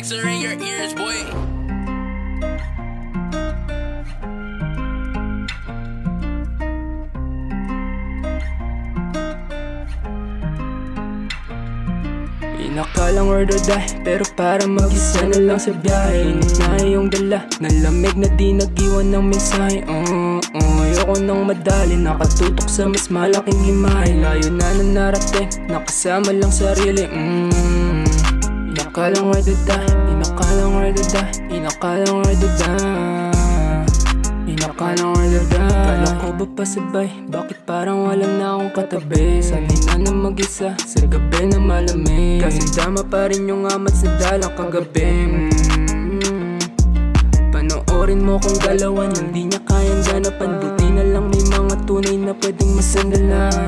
tracks are in your ears, boy. Inakalang word or die, pero para mag-isa na lang sa biyahe. Init na iyong dala, nalamig na di nag-iwan ng mensahe. Ayoko nang madali, nakatutok sa mas malaking himahe. Layo na narating, nakasama lang sarili. Inakalang word or die, inakalang word or die, inakalang word or die, inakalang word or die. Kala ko ba pasabay, bakit parang wala na akong katabi? Sanay na mag-isa sa gabi na malamig, kasi dama pa rin yung amat sa dala kagabi. Panoorin mo kung galawan, hindi niya kayang ganapan. Buti na lang may mga tunay na pwedeng masandalan,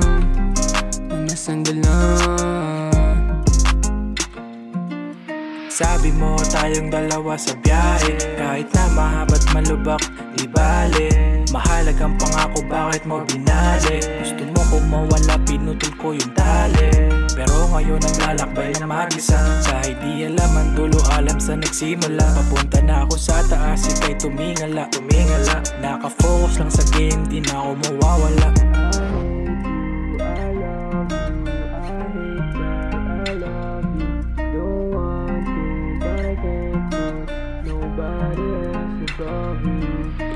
Sabi mo tayong dalawa sa biyahe, kahit na mahaba't malubak, di bale. Mahalagang pangako, bakit mo binali? Gusto mo kung mawala, pinutol ko yung tali. Pero ngayon naglalakbay na mag-isa, sa hindi alam ang dulo, alam sa nagsimula. Papunta na ako sa taas, ika'y tumingala. Nakafocus lang sa game, di na ako mawawala.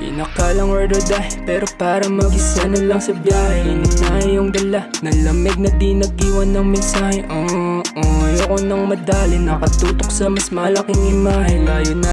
Inakalang word or die, pero para mag-isa na lang sa biyahe. Init na iyong dala, nalamig na di nag-iwan ng mensahe. Ayoko nang madali, nakatutok sa mas malaking imahe. Layo na